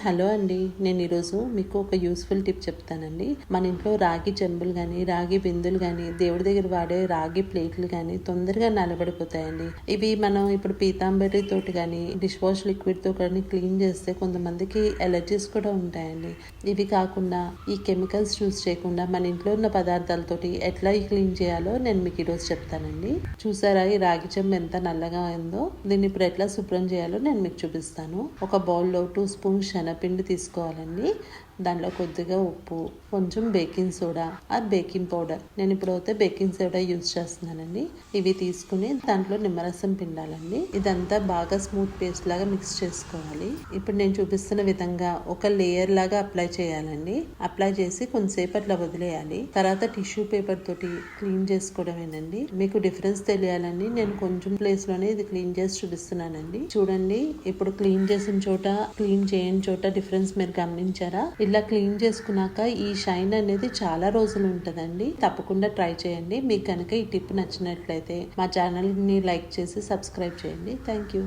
Hello అండి, నేను ఈరోజు మీకు ఒక యూస్ఫుల్ టిప్ చెప్తానండి. మన ఇంట్లో రాగి చెంబులు కానీ, రాగి బిందులు కానీ, దేవుడి దగ్గర వాడే రాగి ప్లేట్లు కానీ తొందరగా నలబడిపోతాయండి. ఇవి మనం ఇప్పుడు పీతాంబరి తోటి కానీ, డిష్ వాష్ లిక్విడ్ తో కానీ క్లీన్ చేస్తే కొంతమందికి ఎలర్జీస్ కూడా ఉంటాయండి. ఇవి కాకుండా ఈ కెమికల్స్ యూస్ చేయకుండా మన ఇంట్లో ఉన్న పదార్థాలతోటి ఎట్లా క్లీన్ చేయాలో నేను మీకు ఈరోజు చెప్తానండి. చూసారా ఈ రాగి చెంబు ఎంత నల్లగా ఉందో? దీన్ని ఇప్పుడు ఎట్లా శుభ్రం చేయాలో నేను మీకు చూపిస్తాను. ఒక బౌల్లో 2 స్పూన్స్ శనగపిండి తీసుకోవాలండి. దాంట్లో కొద్దిగా ఉప్పు, కొంచెం baking soda are baking powder, నేను ఇప్పుడు అయితే బేకింగ్ సోడా యూజ్ చేస్తున్నానండి. ఇవి తీసుకుని దాంట్లో నిమ్మరసం పిండాలండి. ఇదంతా బాగా స్మూత్ పేస్ట్ లాగా మిక్స్ చేసుకోవాలి. ఇప్పుడు నేను చూపిస్తున్న విధంగా ఒక లేయర్ లాగా అప్లై చేయాలండి. అప్లై చేసి కొంతసేపు అట్లా వదిలేయాలి. తర్వాత టిష్యూ పేపర్ తోటి క్లీన్ చేసుకోవడమేనండి. మీకు డిఫరెన్స్ తెలియాలని నేను కొంచెం ప్లేస్ లోనే ఇది క్లీన్ చేసి చూపిస్తున్నానండి. చూడండి, ఇప్పుడు క్లీన్ చేసిన చోట, క్లీన్ చేయని చోట డిఫరెన్స్ మీరు గమనించారా? ఇలా క్లీన్ చేసుకున్నాక ఈ షైన్ అనేది చాలా రోజులు ఉంటుందండి. తప్పకుండా ట్రై చేయండి. మీకు కనుక ఈ టిప్ నచ్చినట్లయితే మా ఛానల్ని లైక్ చేసి సబ్స్క్రైబ్ చేయండి. Thank you.